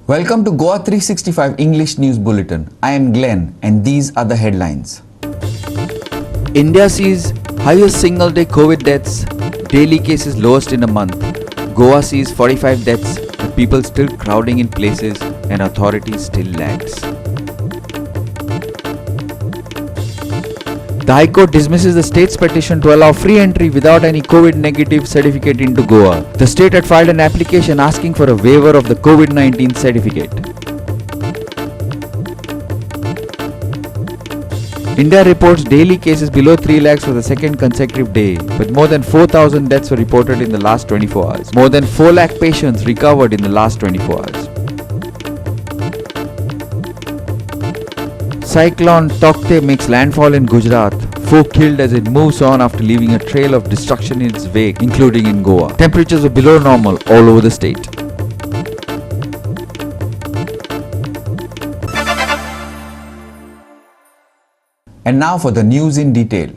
Welcome to Goa 365 English News Bulletin. I am Glenn and these are the headlines. India sees highest single day COVID deaths, daily cases lowest in a month. Goa sees 45 deaths, but people still crowding in places and authorities still lags. The High Court dismisses the state's petition to allow free entry without any COVID negative certificate into Goa. The state had filed an application asking for a waiver of the COVID-19 certificate. India reports daily cases below 3 lakhs for the second consecutive day, but more than 4,000 deaths were reported in the last 24 hours. More than 4 lakh patients recovered in the last 24 hours. Cyclone Taukte makes landfall in Gujarat. 4 killed as it moves on after leaving a trail of destruction in its wake, including in Goa. Temperatures were below normal all over the state. And now for the news in detail.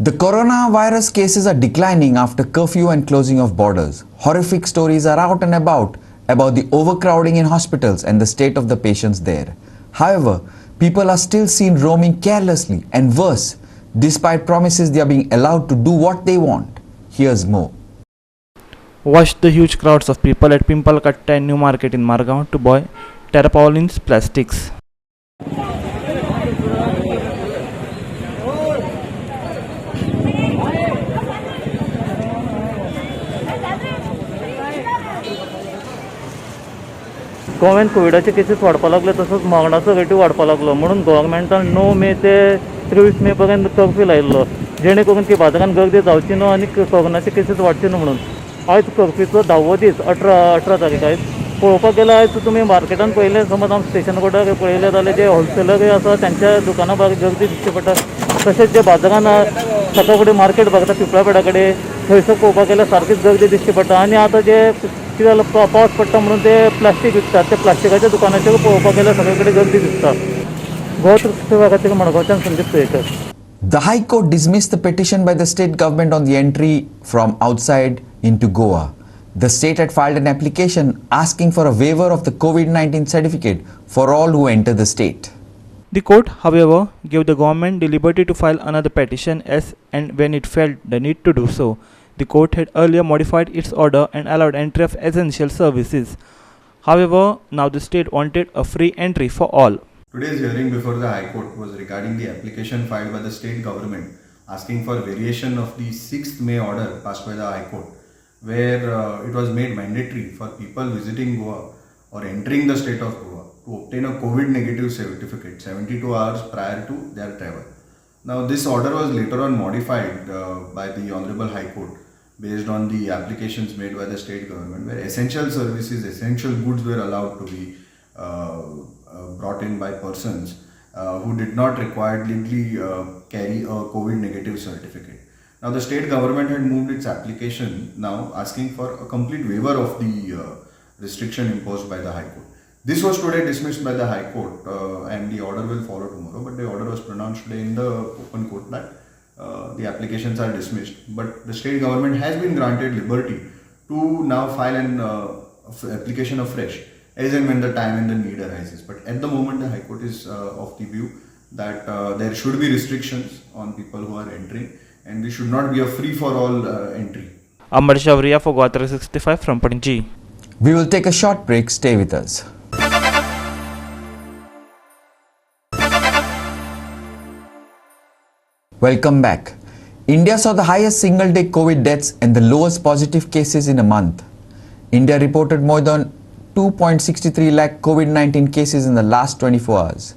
The coronavirus cases are declining after curfew and closing of borders. Horrific stories are out and about the overcrowding in hospitals and the state of the patients there. However, people are still seen roaming carelessly and worse, despite promises they are being allowed to do what they want. Here's more. Watch the huge crowds of people at Pimpalkatta and New Market in Margaon to buy tarpaulins plastics. गोव्यात कोविडाचे cases वाढपाक लागले तसोच मरणाचो रेटूय वाढपाक लागलो म्हणून गव्हर्मेंटान 9 मे ते 23 मे पर्यंत curfew लायिल्लो जेणे करून ती बाजारांत गर्दी जावची न्हू आनी कोरोनाचे केसेस वाडचे न्हू म्हणून. आयज कर्फ्यूचो 10वो दीस 18 तारीख आयज पळोवपाक गेल्यार आयज तुमी मार्केटान पळयलें समज हांव स्टेशन कोर्टार पळयलें जाल्यार जे होलसेलरूय आसा त्यांच्या दुकानां बारीक गर्दी दिश्टी पडटा. तशेंच जे बाजारान सकाळ फुडें मार्केट भरता पिपळा पेडा कडेन थंयसर पळोवपाक गेल्यार सारकीच गर्दी दिश्टी पडटा. आनी आतां जे कितें जालें पावस पडटा म्हणून ते प्लास्टीक विकतात ते प्लास्टिकाच्या दुकानाचेर पळोवपाक गेल्यार सगळे कडेन गर्दी दिसता. गोवा 365 खातीर मडगांवच्यान Sandeep Suyekar. The High Court dismissed the petition by the state government on the entry from outside into Goa. The state had filed an application asking for a waiver of the COVID-19 certificate for all who enter the state. The court, however, gave the government the liberty to file another petition as and when it felt the need to do so. The court had earlier modified its order and allowed entry of essential services. However, now the state wanted a free entry for all. Today's hearing before the High Court was regarding the application filed by the state government asking for variation of the 6th May order passed by the High Court, where it was made mandatory for people visiting Goa or entering the state of Goa to obtain a COVID negative certificate 72 hours prior to their travel. Now, this order was later on modified by the Honorable High Court based on the applications made by the state government, where essential services, essential goods were allowed to be brought in by persons who did not requiredly carry a COVID negative certificate. Now, the state government had moved its application now asking for a complete waiver of the restriction imposed by the High Court. This was today dismissed by the High Court and the order will follow tomorrow, but the order was pronounced today in the open court that the applications are dismissed. But the state government has been granted liberty to now file an application afresh as and when the time and the need arises. But at the moment, the High Court is of the view that there should be restrictions on people who are entering and this should not be a free-for-all entry. Amar Shavriya for Goa 365 from Panji. We will take a short break. Stay with us. Welcome back. India saw the highest single-day COVID deaths and the lowest positive cases in a month. India reported more than 2.63 lakh COVID-19 cases in the last 24 hours.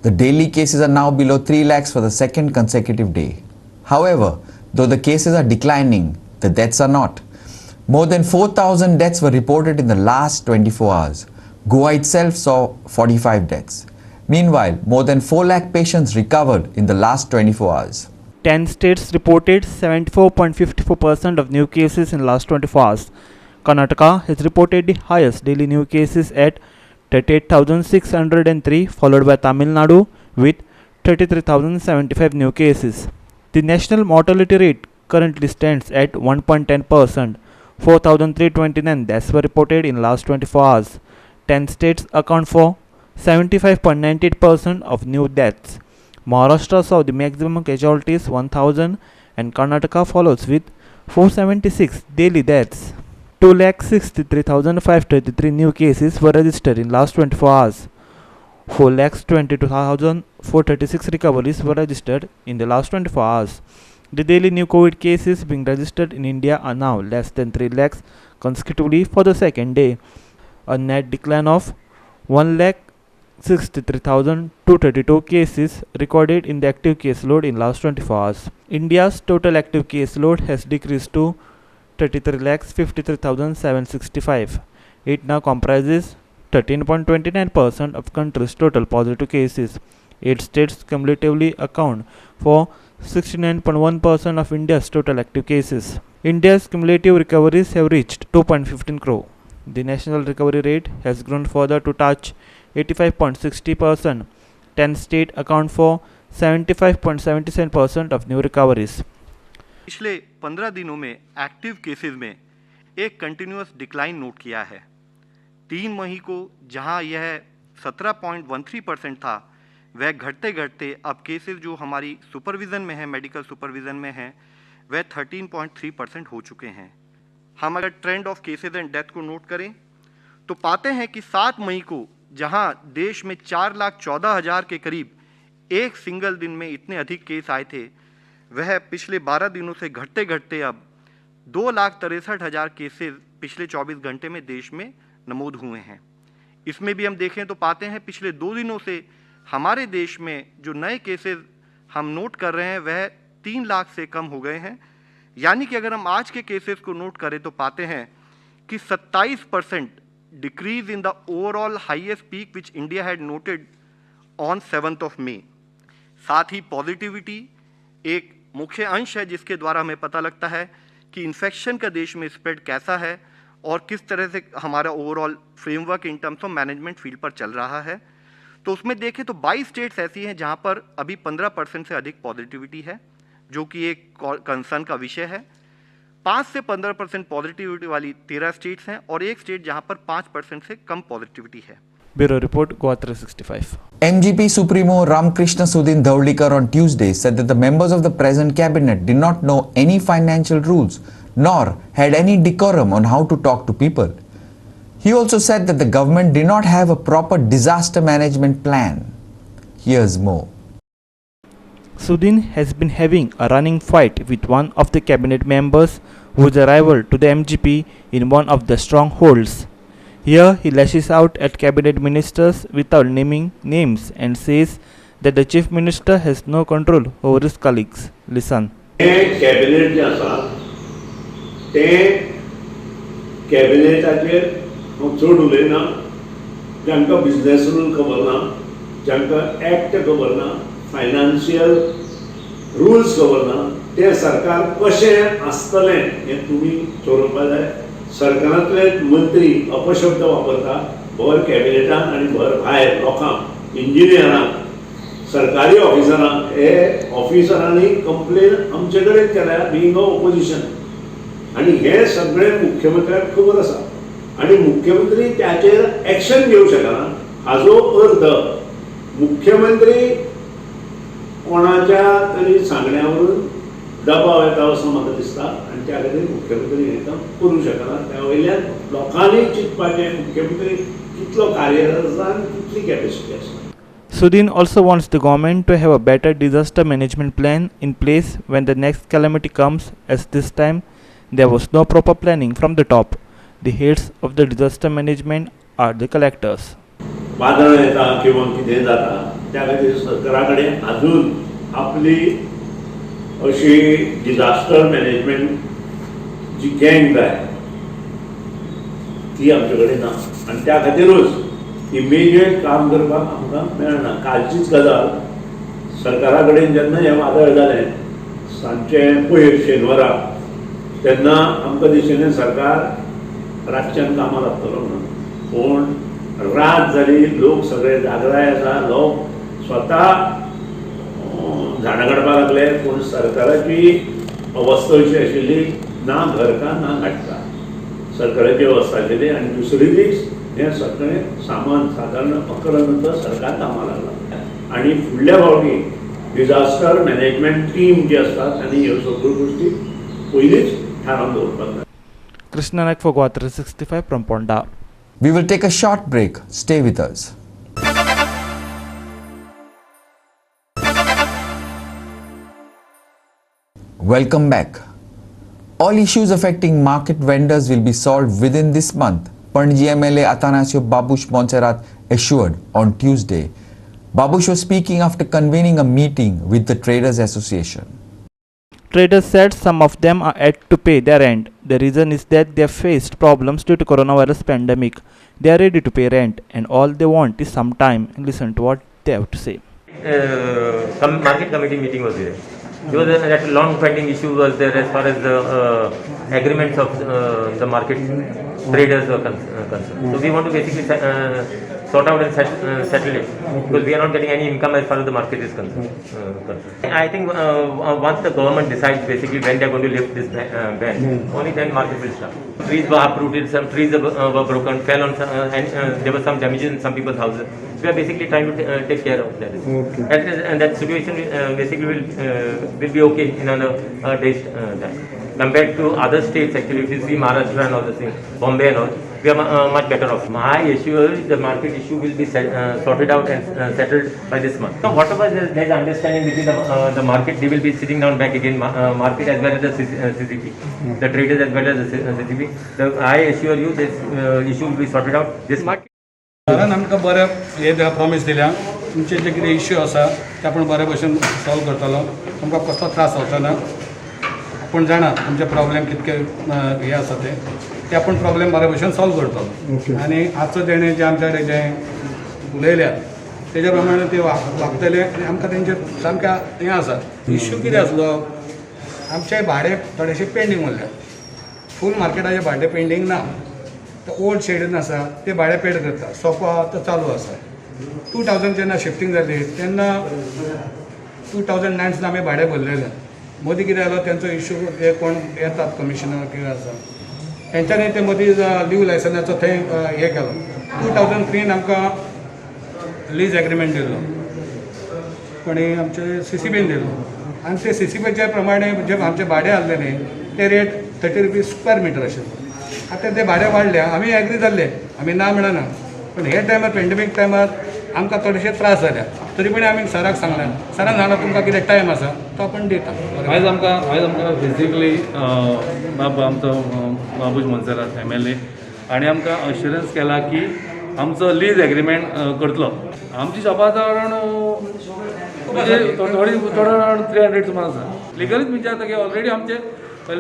The daily cases are now below 3 lakhs for the second consecutive day. However, though the cases are declining, the deaths are not. More than 4,000 deaths were reported in the last 24 hours. Goa itself saw 45 deaths. Meanwhile, more than 4 lakh patients recovered in the last 24 hours. 10 states reported 74.54% of new cases in last 24 hours. Karnataka has reported the highest daily new cases at 38,603, followed by Tamil Nadu with 33,075 new cases. The national mortality rate currently stands at 1.10%. 4,329 deaths were reported in last 24 hours. 10 states account for 75.98% of new deaths. Maharashtra saw the maximum casualties 1000 and Karnataka follows with 476 daily deaths. 2,63,533 new cases were registered in last 24 hours. 4,22,436 recoveries were registered in the last 24 hours. The daily new COVID cases being registered in India are now less than 3 lakhs consecutively for the second day, a net decline of 1,63,232 cases recorded in the active case load in last 24 hours. India's total active case load has decreased to 33,53,765. It now comprises 13.29% of country's total positive cases. 8 states cumulatively account for 69.1% of India's total active cases. India's cumulative recoveries have reached 2.15 crore. The national recovery rate has grown further to touch 85.60%. 10 states account for 75.77% of new recoveries. पिछले 15 दिनों में active cases में एक continuous decline note किया है। 3 मई को जहां यह 17.13% था, वह घटते घटते अब केसेस जो हमारी सुपरविज़न में है, मेडिकल सुपरविज़न में है, वह 13.3% हो चुके हैं। हम अगर trend of cases and death को नोट करें तो पाते हैं कि 7 मई को जहां देश में 4,14,000 के करीब एक सिंगल दिन में इतने अधिक केस आए थे, वह पिछले 12 दिनों से घटते घटते अब 2,63,000 केसेस पिछले 24 घंटे में देश में नमूद हुए हैं। इसमें भी हम देखें तो पाते हैं पिछले 2 दिनों से हमारे देश में जो नए केसेस हम नोट कर रहे हैं वह 3 लाख से कम हो गए हैं। यानी कि अगर हम आज के केसेस को नोट करें तो पाते हैं कि 27% decrease in the overall highest peak which India had noted on 7th of May। साथ ही पॉजिटिविटी एक मुख्य अंश है जिसके द्वारा हमें पता लगता है कि इन्फेक्शन का देश में स्प्रेड कैसा है और किस तरह से हमारा overall framework in terms of management field पर चल रहा है। तो उसमें देखें तो 22 स्टेट्स ऐसी हैं जहां पर अभी 15% से अधिक पॉजिटिविटी है, जो कि एक कंसर्न का विषय है। 5 से 15% पॉजिटिविटी वाली 13 स्टेट्स हैं और एक स्टेट जहां पर 5% से कम पॉजिटिविटी है। Bureau Report, Goa 365. MGP Supremo Ramakrishna Sudhin Dhaulikar on Tuesday said that the members of the present cabinet did not know any financial rules nor had any decorum on how to talk to people. He also said that the government did not have a proper disaster management plan. Here's more. Sudhin has been having a running fight with one of the cabinet members who is a rival to the MGP in one of the strongholds. Here he lashes out at cabinet ministers without naming names and says that the chief minister has no control over his colleagues. Listen. Cabinet जे आसा ते कॅबिनेटाचेर हांव चड उलयना, जांकां business rule खबर ना, जांकां एक्ट खबर ना, फायनान्शियल रुल्स खबर ना, ते सरकार कशें आसतलें हें तुमी चोरवपा जाय। सरकारांतले मंत्री अपशब्द वापरता भर कॅबिनेटान आनी भर भायर लोकांक, इंजिनियरांक, सरकारी ऑफिसरांक, हे ऑफिसरांनी कंप्लेन आमचे कडेन केल्या बिंग ऑफ ऑपोजिशन, आनी हे सगळे मुख्यमंत्र्याक खबर आसा आनी मुख्यमंत्री त्याचेर एक्शन घेवंक शकना। हाजो अर्थ मुख्यमंत्री कोणाच्या तरी सांगण्यावरून दबाव येता असो म्हाका दिसता आनी त्या खातीर मुख्यमंत्री हें काम करूंक शकना। त्या वयल्यान लोकांनी चिंतपाचें मुख्यमंत्री कितलो कार्यरत आसा आनी कितली कॅपेसिटी आसा। Sudhin also wants the government to have a better disaster management plan in place when the next calamity comes, as this time there was no proper planning from the top. The heads of the disaster management are the collectors. वादळ येता किंवा कितें जाता त्या खातीर सरकारा कडेन अजून आपली अशी डिजास्टर मॅनेजमेंट जी गँग जाय ती आमचे कडेन ना आनी त्या खातीरूच इमिजिएट काम करपाक आमकां मेळना। कालचीच गजाल, सरकारा कडेन जेन्ना हें वादळ जालें सांजचें पयर शेनवारा, तेन्ना आमकां दिशिल्लें सरकार रातच्यान कामां लागतलो म्हणून, पूण रात जाली, लोक सगळे जागराय आसा, लोक स्वता झाडां काडपाक लागले, पूण सरकाराची अवस्था अशी आशिल्ली ना घरका ना घाटका, सरकाराची अवस्था आशिल्ली। आनी दुसरे दीस हें सगळें सामान सादारण 11 नंतर सरकार कामाक लागला आनी फुडल्या फावटी डिजास्टर मॅनेजमेंट टीम जी आसता तांणी ह्यो सगळ्यो गोश्टी पयलींच थारावन दवरपाक जाय. Krishna Naik for Goa 365 from Ponda. We will take a short break. Stay with us. Welcome back. All issues affecting market vendors will be solved within this month, Panaji MLA Atanasio Babush Montserrat assured on Tuesday. Babush was speaking after convening a meeting with the Traders Association. Traders said some of them are yet to pay their rent. The reason is that they have faced problems due to coronavirus pandemic. They are ready to pay rent and all they want is some time. Listen to what they have to say. Some market committee meeting was there. There was that long-pending issue was there as far as the agreements of the market traders were concerned. So we want to basically sort out and settle it because we are not getting any income as far as the market is concerned. I think once the government decides basically when they are going to lift this ban, only then market will start. Trees were uprooted, some trees were broken, fell on and there were some damages in some people's houses. We are basically trying to take care of that. Okay. And that situation basically will be okay in another day's time. Compared to other states, actually, if you see Maharashtra and all the things, Bombay and all, we are much better off. My issue is the market issue will be sorted out and settled by this month. So whatever there is understanding between the market, they will be sitting down back again, market as well as the CCP, the traders as well as the CCP. I assure you this issue will be sorted out this month. कारण आमकां बरें हे promise दिल्या तुमचे जे कितें issue आसा ते आपण बरे भशेन सॉल्व करतलो तुमकां कसलो त्रास जावचो ना आपण जाणा तुमचे प्रॉब्लेम कितके हे आसा ते आपण प्रॉब्लेम बरे भशेन सॉल्व करतलो आनी आजचो तेणें जे आमच्या कडेन जे उलयल्या तेज्या प्रमाणे ते वागतले आनी आमकां तेंचे सामकें हें आसा इश्यू कितें आसलो आमचे भाडे थोडेशे पेंडींग उरल्या फूल मार्केटाचे भाडे पेंडींग ना ओल्ड शेडीन आसा ते भाडे पेड करता सोफा तो चालू आसा 2000 जेन्ना शिफ्टिंग जाली तेन्ना 2009 आमी भाडे भरलेले मदीं कितें जालो तेंचो इश्यू हे कोण येतात कमिशनर कितें आसा तेंच्यांनी ते मदीं लीव लायसन्साचो थंय हे केलो 2003 आमकां लीज एग्रीमेंट दिलो कोणी आमचे CCBन दिलो आनी ते CCBच्या प्रमाणे जे आमचे भाडे आसले न्ही ते रेट 30 रुपीज स्क्वेअर मिटर आशिल्लो आतां ते भाडे वाडले आमी एग्री जाल्ले आमी ना म्हणना पण हे टायमार पेंडेमीक टायमार आमकां थोडेशे त्रास जाल्या तरी पण आमी सराक सांगलें सरान सांगला तुमकां कितें टायम आसा तो आपण दिता आयज आमकां बेजिकली आमचो बाबूश मोन्सेरात MLA आनी आमकां अश्युरन्स केला की आमचो लीज एग्रीमेंट करतलो आमची शॉपां अरावंड थोडी अरावंड 300 सुमार आसा लिगलीच म्हणजे आतां की ऑलरेडी आमचे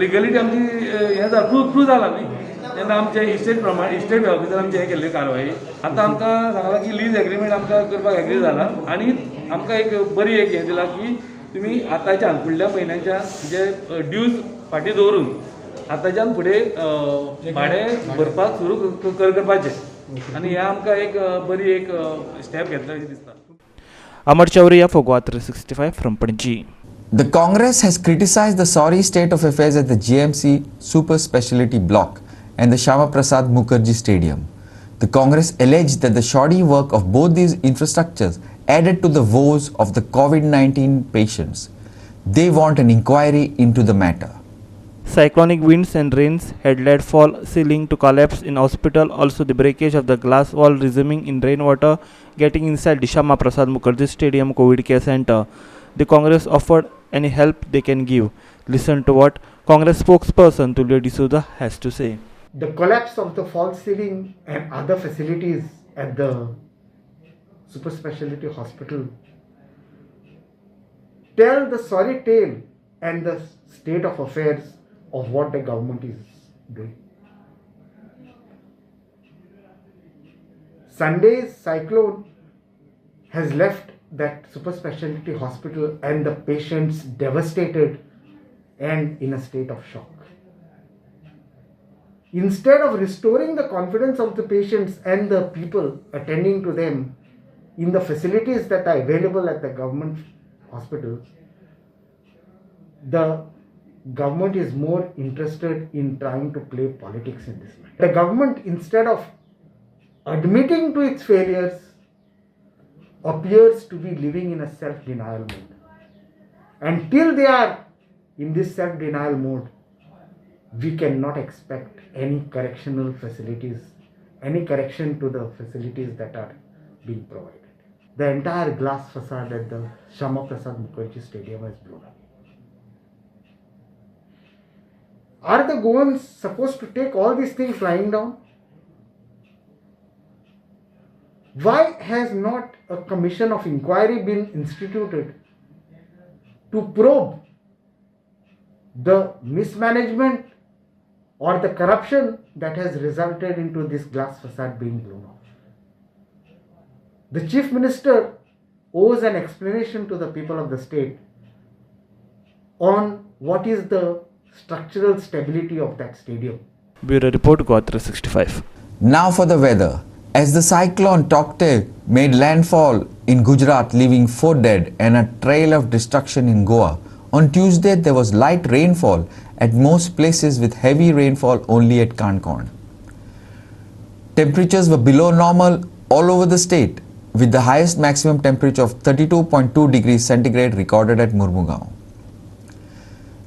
लिगलिटी आमची हें जाला प्रूव जाला न्ही तेन्ना आमचे इस्टेट ऑफिसर आमचे हे केल्ली कारवाई आतां आमकां सांगला की लीज एग्रीमेंट आमकां करपाक एग्री जाला आनी आमकां एक बरी एक हें दिला की तुमी आतांच्यान फुडल्या म्हयन्याच्या जे ड्यूज फाटीं दवरून आतांच्यान फुडें भाडें भरपाक सुरू करपाचें आनी हें आमकां एक बरी एक स्टेप घेतला अशें दिसता. Amar Chauriya for Goa 365 from Panaji. The Congress has criticized the sorry state of affairs at the GMC Super Speciality Block and the Shyama Prasad Mukherjee Stadium. The Congress alleged that the shoddy work of both these infrastructures added to the woes of the COVID-19 patients. They want an inquiry into the matter. Cyclonic winds and rains had led fall ceiling to collapse in hospital. Also, the breakage of the glass wall resuming in rainwater getting inside the Shyama Prasad Mukherjee Stadium COVID Care Center. The Congress offered any help they can give. Listen to what Congress spokesperson Tulio D'Souza has to say. The collapse of the false ceiling and other facilities at the super specialty hospital tell the sorry tale and the state of affairs of what the government is doing. Sunday's cyclone has left that super specialty hospital and the patients devastated and in a state of shock. Instead of restoring the confidence of the patients and the people attending to them in the facilities that are available at the government hospitals, the government is more interested in trying to play politics in this matter. The government, instead of admitting to its failures, appears to be living in a self-denial mode. Until they are in this self-denial mode, we cannot expect any correctional facilities, any correction to the facilities that are being provided. The entire glass facade at the Shama Prasad Mukherjee Stadium is blown up. Are the Goans supposed to take all these things lying down? Why has not a commission of inquiry been instituted to probe the mismanagement or the corruption that has resulted into this glass facade being blown off? The Chief Minister owes an explanation to the people of the state on what is the structural stability of that stadium. Bureau Report, Goa 365. Now for the weather. As the cyclone Taukte made landfall in Gujarat, leaving 4 dead and a trail of destruction in Goa, on Tuesday there was light rainfall at most places with heavy rainfall only at Kankan. Temperatures were below normal all over the state, with the highest maximum temperature of 32.2 degrees centigrade recorded at Murmugaon.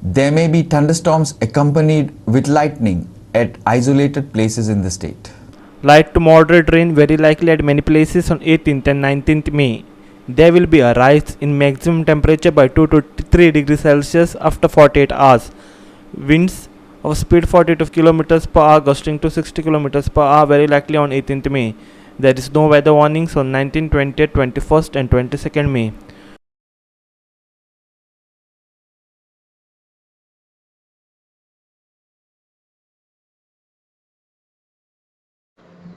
There may be thunderstorms accompanied with lightning at isolated places in the state. Light to moderate rain very likely at many places on 18th and 19th May. There will be a rise in maximum temperature by 2 to 3 degrees Celsius after 48 hours. Winds of speed 42 km per hour gusting to 60 km per hour very likely on 18th May. There is no weather warnings on 19th, 20th, 21st and 22nd May.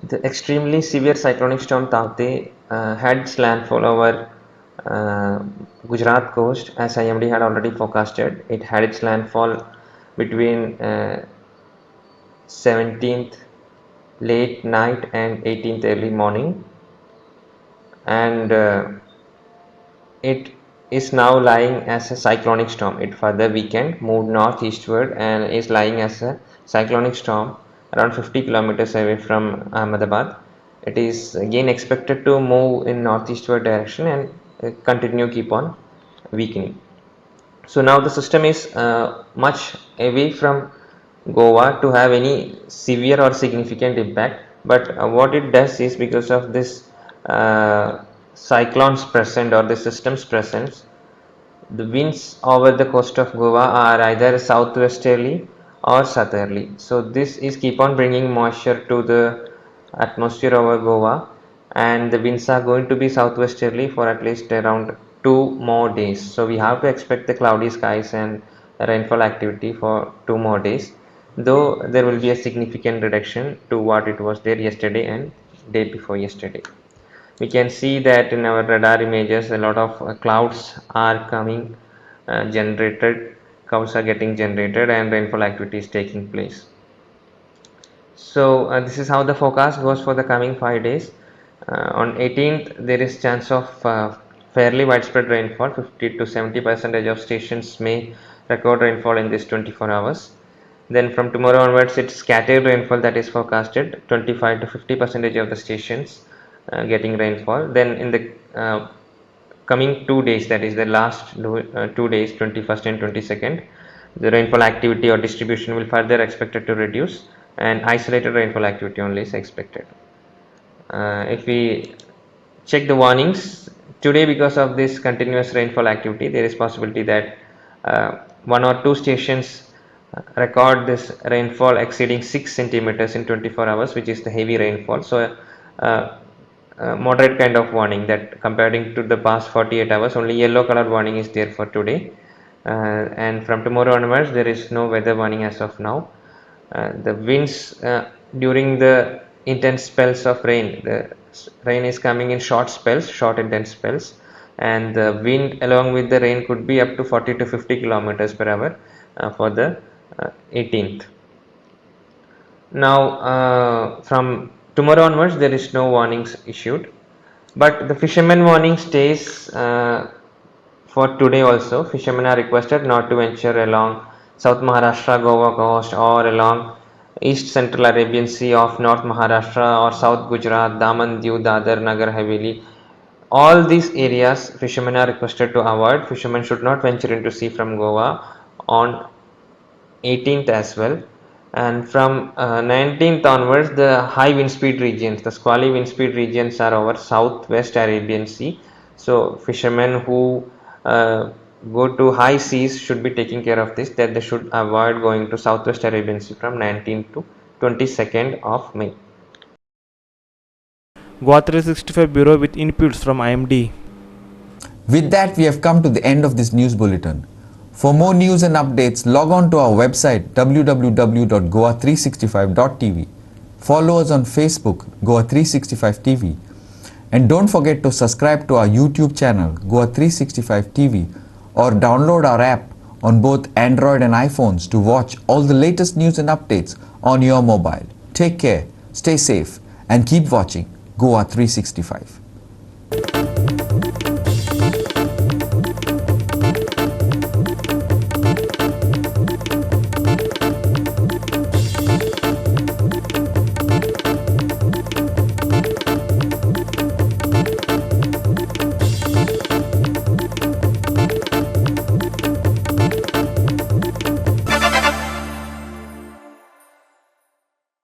The extremely severe cyclonic storm Taukte had its landfall over Gujarat coast, as IMD had already forecasted. It had its landfall between 17th late night and 18th early morning, and it is now lying as a cyclonic storm. It further weakened, moved northeastward and is lying as a cyclonic storm around 50 kilometers away from Ahmedabad. It is again expected to move in northeastward direction and keep on weakening. So now the system is much away from Goa to have any severe or significant impact, but what it does is, because of this cyclone's presence or the system's presence, the winds over the coast of Goa are either southwesterly or southerly. So this is keep on bringing moisture to the atmosphere over Goa, and the winds are going to be southwesterly for at least around 2 more days. So we have to expect the cloudy skies and rainfall activity for 2 more days, though there will be a significant reduction to what it was there yesterday and day before yesterday. We can see that in our radar images a lot of clouds are coming generated, clouds are getting generated and rainfall activity is taking place. So this is how the forecast goes for the coming 5 days. On 18th there is chance of fairly widespread rainfall. 50 to 70% of stations may record rainfall in this 24 hours. Then from tomorrow onwards it's scattered rainfall that is forecasted, 25 to 50% of the stations getting rainfall. Then in the coming 2 days, that is the last 2 days, 21st and 22nd, the rainfall activity or distribution will further expected to reduce and isolated rainfall activity only is expected. If we check the warnings today, because of this continuous rainfall activity, there is possibility that 1 or 2 stations record this rainfall exceeding 6 centimeters in 24 hours, which is the heavy rainfall. So moderate kind of warning, that comparing to the past 48 hours, only yellow color warning is there for today, and from tomorrow onwards there is no weather warning as of now. The winds during the intense spells of rain, the rain is coming in short spells, short intense spells, and the wind along with the rain could be up to 40 to 50 kilometers per hour for the 18th. Now from tomorrow onwards there is no warnings issued, but the fishermen warning stays for today also. Fishermen are requested not to venture along South Maharashtra, Goa coast or along East Central Arabian Sea of North Maharashtra or South Gujarat, Daman, Diu, Dadar, Nagar Haveli. All these areas fishermen are requested to avoid. Fishermen should not venture into sea from Goa on 18th as well. And from 19th onwards, the high wind speed regions, the squally wind speed regions are over southwest Arabian Sea. So fishermen who go to high seas should be taking care of this, that they should avoid going to southwest Arabian Sea from 19th to 22nd of May. Goa 365 Bureau with inputs from IMD. With that, we have come to the end of this news bulletin. For more news and updates, log on to our website www.goa365.tv. Follow us on Facebook, Goa365 TV. And don't forget to subscribe to our YouTube channel, Goa365 TV, or download our app on both Android and iPhones to watch all the latest news and updates on your mobile. Take care, stay safe, and keep watching Goa 365.